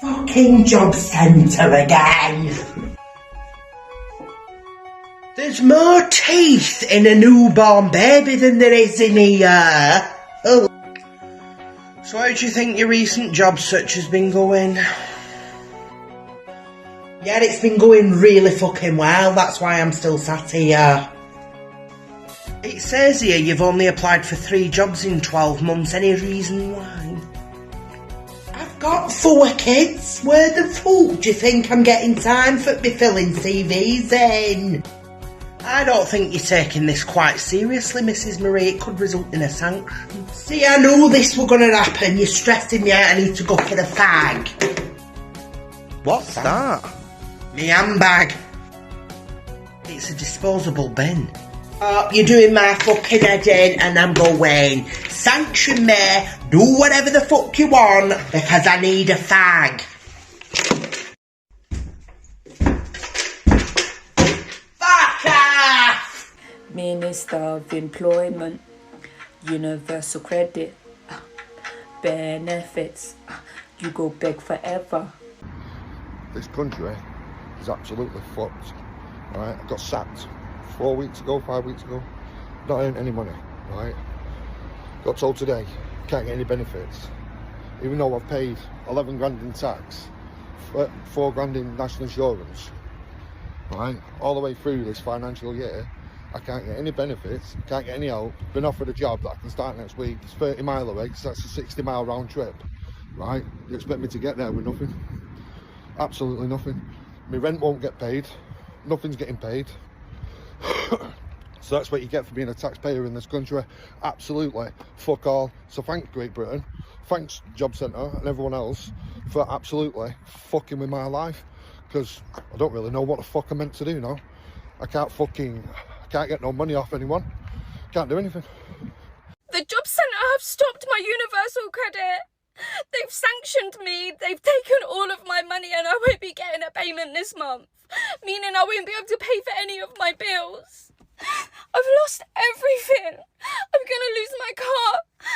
Fucking job centre again. There's more teeth in a newborn baby than there is in here. Oh. So how do you think your recent job search has been going? Yeah, it's been going really fucking well, that's why I'm still sat here. It says here you've only applied for 3 jobs in 12 months, any reason why? I've got 4 kids, where the fuck do you think I'm getting time for me filling CVs in? I don't think you're taking this quite seriously, Mrs. Marie. It could result in a sanction. See, I knew this was going to happen. You're stressing me out. I need to go for the fag. What's that? Me handbag. It's a disposable bin. Oh, you're doing my fucking head in and I'm going. Sanction me. Do whatever the fuck you want because I need a fag. Minister of Employment, Universal Credit, benefits, you go beg forever. This country is absolutely fucked. Alright, I got sacked 4 weeks ago, 5 weeks ago. Not earned any money, right? Got told today, can't get any benefits. Even though I've paid 11 grand in tax, 4 grand in national insurance, right? All the way through this financial year, I can't get any benefits, can't get any help. Been offered a job that I can start next week. It's 30 mile away, so that's a 60-mile round trip, right? You expect me to get there with nothing? Absolutely nothing. My rent won't get paid, nothing's getting paid. So that's what you get for being a taxpayer in this country. Absolutely fuck all. So thanks Great Britain, thanks Job Centre and everyone else for absolutely fucking with my life, because I don't really know what the fuck I'm meant to do now. I can't get no money off anyone. Can't do anything. The Job Centre have stopped my universal credit. They've sanctioned me. They've taken all of my money and I won't be getting a payment this month. Meaning I won't be able to pay for any of my bills. I've lost everything. I'm going to lose my car.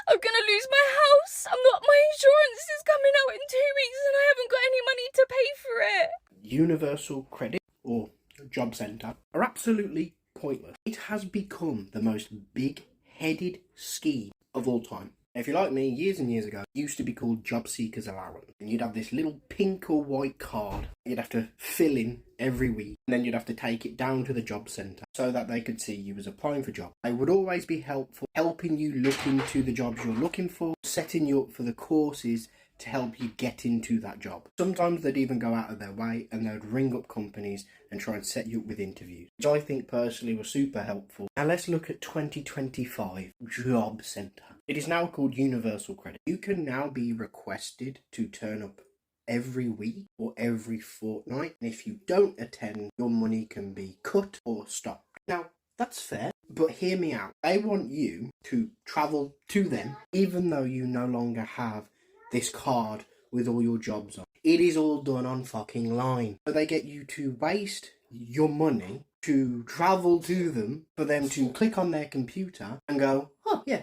I'm going to lose my house. My insurance is coming out in 2 weeks and I haven't got any money to pay for it. Universal credit or Job Centre are absolutely pointless. It has become the most big-headed scheme of all time. If you're like me, years and years ago, it used to be called Job Seekers Allowance. And you'd have this little pink or white card you'd have to fill in every week. And then you'd have to take it down to the job centre so that they could see you was applying for jobs. They would always be helpful, helping you look into the jobs you're looking for, setting you up for the courses to help you get into that job. Sometimes they'd even go out of their way and they'd ring up companies and try and set you up with interviews, which I think personally was super helpful. Now let's look at 2025 Job Centre. It is now called Universal Credit. You can now be requested to turn up every week or every fortnight, and if you don't attend, your money can be cut or stopped. Now, that's fair, but hear me out. They want you to travel to them even though you no longer have this card with all your jobs on. It is all done on fucking line. So they get you to waste your money to travel to them for them to click on their computer and go, oh yeah,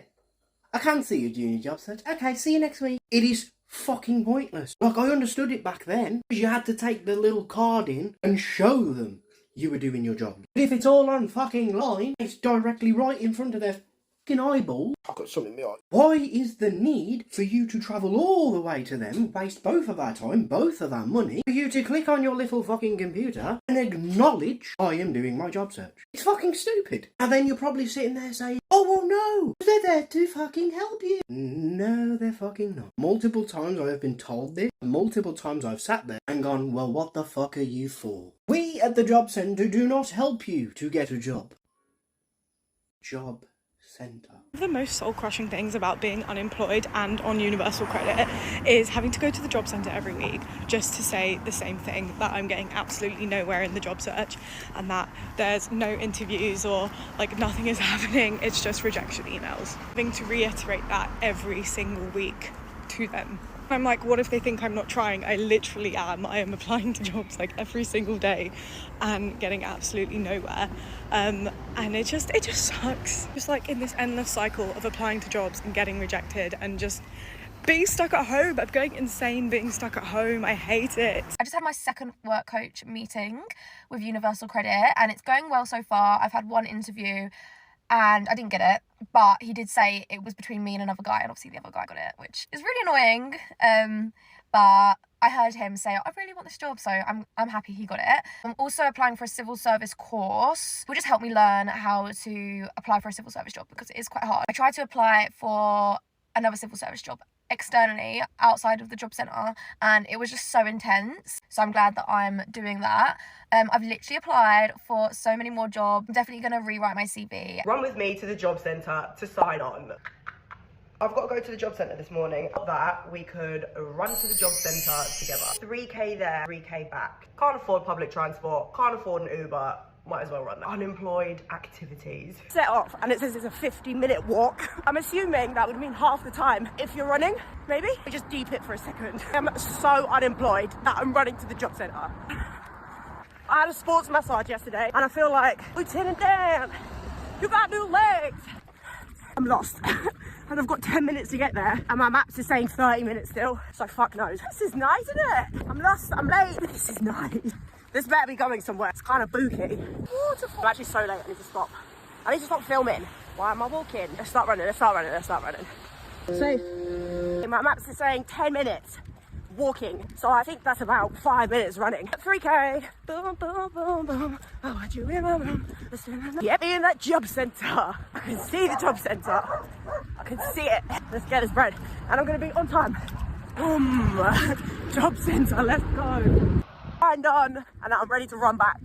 I can see you doing your job search. Okay, see you next week. It is fucking pointless. Like, I understood it back then, because you had to take the little card in and show them you were doing your job. But if it's all on fucking line, it's directly right in front of their fucking eyeball. I've got something in my eye. Why is the need for you to travel all the way to them, waste both of our time, both of our money, for you to click on your little fucking computer and acknowledge I am doing my job search? It's fucking stupid. And then you're probably sitting there saying, oh well no, they're there to fucking help you. No, they're fucking not. Multiple times I have been told this, multiple times I've sat there and gone, well, what the fuck are you for? We at the Job Centre do not help you to get a job. Job Centre. One of the most soul-crushing things about being unemployed and on universal credit is having to go to the job centre every week just to say the same thing, that I'm getting absolutely nowhere in the job search and that there's no interviews or like nothing is happening. It's just rejection emails. Having to reiterate that every single week to them. I'm like, what if they think I'm not trying? I literally am. I am applying to jobs like every single day and getting absolutely nowhere. And it just sucks. Just like in this endless cycle of applying to jobs and getting rejected and just being stuck at home. I'm going insane being stuck at home. I hate it. I just had my second work coach meeting with Universal Credit and it's going well so far. I've had one interview and I didn't get it, but he did say it was between me and another guy, and obviously the other guy got it, which is really annoying. But I heard him say, I really want this job, so I'm happy he got it. I'm also applying for a civil service course, which just helped me learn how to apply for a civil service job because it is quite hard. I tried to apply for another civil service job externally outside of the job centre and it was just so intense, so I'm glad that I'm doing that. I've literally applied for so many more jobs. I'm definitely going to rewrite my CV. Run with me to the job centre to sign on. I've got to go to the job centre this morning. That we could run to the job centre together. 3k there, 3k back. Can't afford public transport, can't afford an Uber. Might as well run that. Unemployed activities. Set off and it says it's a 50-minute walk. I'm assuming that would mean half the time if you're running, maybe? Just deep it for a second. I'm so unemployed that I'm running to the job centre. I had a sports massage yesterday and I feel like, Lieutenant Dan, you got new legs. I'm lost. And I've got 10 minutes to get there and my maps is saying 30 minutes still, so fuck knows. This is nice, isn't it? I'm lost, I'm late. This is nice. This better be going somewhere. It's kind of booky. Waterfall. I'm actually so late, I need to stop. I need to stop filming. Why am I walking? Let's start running, let's start running, let's start running. So, my maps is saying 10 minutes walking. So I think that's about 5 minutes running. 3k. Boom, boom, boom, boom. Oh, what you remember? Get me in that job centre. I can see the job centre. I can see it. Let's get this bread. And I'm going to be on time. Boom. Job centre, let's go. I'm done, and now I'm ready to run back.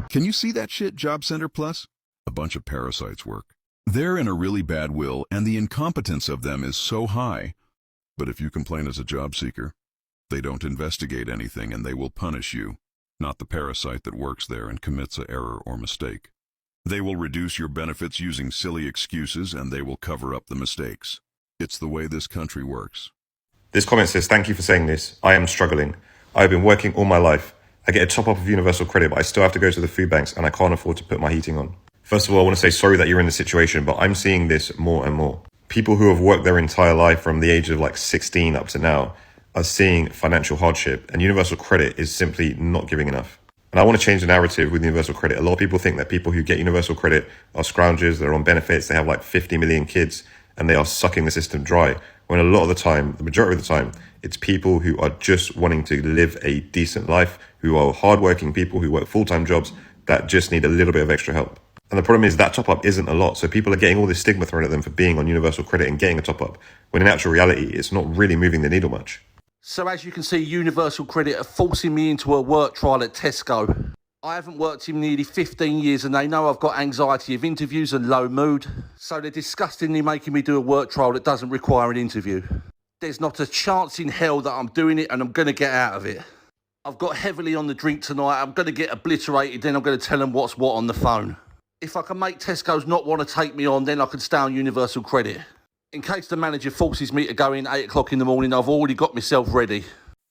Can you see that shit, Job Center Plus? A bunch of parasites work. They're in a really bad will, and the incompetence of them is so high. But if you complain as a job seeker, they don't investigate anything and they will punish you, not the parasite that works there and commits an error or mistake. They will reduce your benefits using silly excuses and they will cover up the mistakes. It's the way this country works. This comment says, thank you for saying this. I am struggling. I've been working all my life. I get a top up of universal credit, but I still have to go to the food banks and I can't afford to put my heating on. First of all, I want to say sorry that you're in this situation, but I'm seeing this more and more. People who have worked their entire life from the age of like 16 up to now are seeing financial hardship, and universal credit is simply not giving enough. And I want to change the narrative with universal credit. A lot of people think that people who get universal credit are scroungers, they're on benefits, they have like 50 million kids, and they are sucking the system dry. When a lot of the time, the majority of the time, it's people who are just wanting to live a decent life, who are hardworking people who work full-time jobs that just need a little bit of extra help. And the problem is that top-up isn't a lot. So people are getting all this stigma thrown at them for being on universal credit and getting a top-up, when in actual reality, it's not really moving the needle much. So as you can see, Universal Credit are forcing me into a work trial at Tesco. I haven't worked in nearly 15 years and they know I've got anxiety of interviews and low mood. So they're disgustingly making me do a work trial that doesn't require an interview. There's not a chance in hell that I'm doing it and I'm going to get out of it. I've got heavily on the drink tonight. I'm going to get obliterated, then I'm going to tell them what's what on the phone. If I can make Tesco's not want to take me on, then I can stay on Universal Credit. In case the manager forces me to go in 8 o'clock in the morning, I've already got myself ready.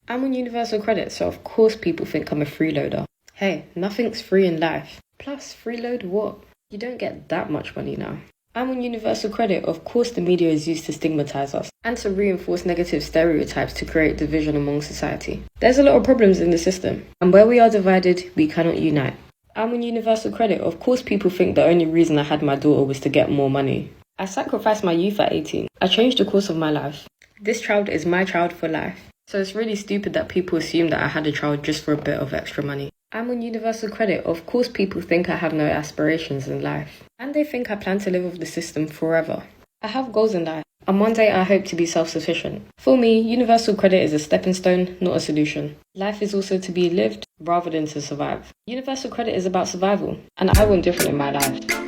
I'm on Universal Credit, so of course people think I'm a freeloader. Hey, nothing's free in life. Plus, freeload what? You don't get that much money now. I'm on Universal Credit. Of course the media is used to stigmatise us and to reinforce negative stereotypes to create division among society. There's a lot of problems in the system, and where we are divided, we cannot unite. I'm on Universal Credit. Of course people think the only reason I had my daughter was to get more money. I sacrificed my youth at 18. I changed the course of my life. This child is my child for life. So it's really stupid that people assume that I had a child just for a bit of extra money. I'm on Universal Credit. Of course people think I have no aspirations in life. And they think I plan to live with the system forever. I have goals in life. And one day I hope to be self-sufficient. For me, Universal Credit is a stepping stone, not a solution. Life is also to be lived rather than to survive. Universal Credit is about survival. And I want different in my life.